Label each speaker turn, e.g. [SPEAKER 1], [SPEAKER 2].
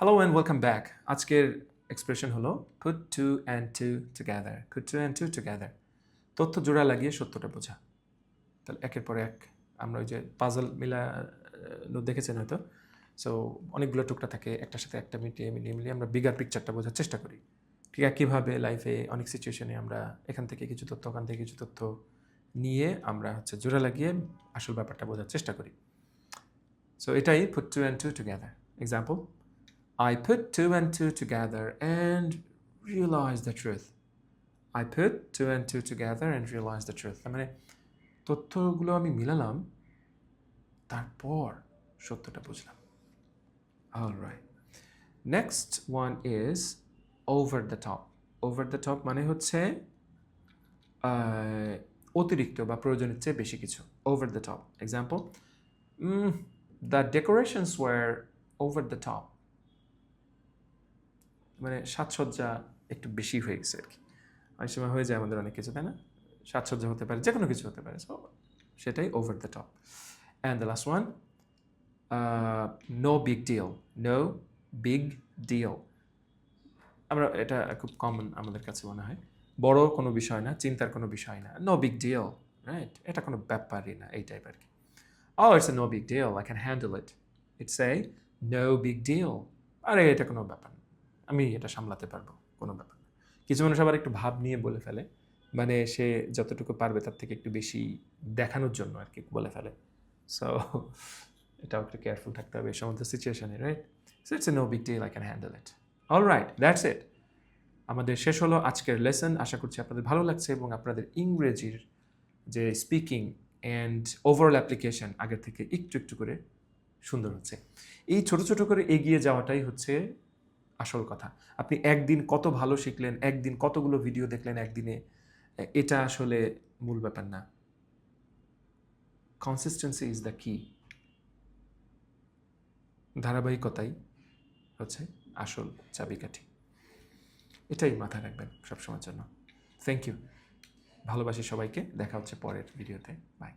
[SPEAKER 1] Hello and welcome back. আজকের expression হলো put two and two together. Put two and two together. তথ্য জোড়া লাগিয়ে সত্যটা বোঝা। তাহলে একের পর এক আমরা ওই যে পাজল মিলানো দেখেছেন হয়তো। সো অনেকগুলো টুকরা থাকে একটার সাথে একটা মিলিয়ে আমরা বিগার পিকচারটা বোঝার চেষ্টা করি। ঠিক একইভাবে লাইফে অনেক সিচুয়েশনে আমরা এখান থেকে কিছু তথ্য ওখান থেকে কিছু তথ্য নিয়ে আমরা জোড়া লাগিয়ে আসল ব্যাপারটা বোঝার চেষ্টা করি। সো এটাই put two and two together. Example. I put two and two together and realized the truth. I put two and two together and realized the truth. মানে তথ্যগুলো আমি মিলালাম তারপর সত্যটা বুঝলাম। All right. Next one is over the top. Over the top মানে হচ্ছে অতিরিক্ত বা প্রয়োজনের চেয়ে বেশি কিছু। Over the top. Example. The decorations were over the top. মানে সাজসজ্জা একটু বেশি হয়ে গেছে আর কি। অনেক সময় হয়ে যায় আমাদের অনেক কিছু, তাই না? সাজসজ্জা হতে পারে, যে কোনো কিছু হতে পারে। সো সেটাই over the top. And the last one, no big deal. No big deal, আমরা এটা খুব কমন আমাদের কাছে মনে হয়। বড় কোনো বিষয় না, চিন্তার কোনো বিষয় না। No big deal, right? এটা কোনো ব্যাপারই না, এই টাইপ আর কি। Oh, it's a no big deal. I can handle it. It's a no big deal. আরে এটা কোনো ব্যাপার না, আমি এটা সামলাতে পারবো, কোনো ব্যাপার না। কিছু মানুষ আবার একটু ভাব নিয়ে বলে ফেলে, মানে সে যতটুকু পারবে তার থেকে একটু বেশি দেখানোর জন্য আর কি বলে ফেলে। সো এটাও একটু কেয়ারফুল থাকতে হবে এই সমস্ত সিচুয়েশনে, right? So it's a no big deal, I can handle it. All right, that's it. আমাদের শেষ হলো আজকের লেসন। আশা করছি আপনাদের ভালো লাগছে এবং আপনাদের ইংরেজির যে স্পিকিং অ্যান্ড ওভারঅল অ্যাপ্লিকেশন আগের থেকে একটু একটু করে সুন্দর হচ্ছে। এই ছোট ছোট করে এগিয়ে যাওয়াটাই হচ্ছে আসল কথা। আপনি একদিন কত ভালো শিখলেন, একদিন কতগুলো ভিডিও দেখলেন একদিনে, এটা আসলে মূল ব্যাপার না। কনসিস্টেন্সি ইজ দ্য কি। ধারাবাহিকতাই হচ্ছে আসল চাবিকাঠি। এটাই মাথায় রাখবেন সবসময়ের জন্য। Thank you. ভালোবাসি সবাইকে। দেখা হচ্ছে পরের ভিডিওতে। বাই।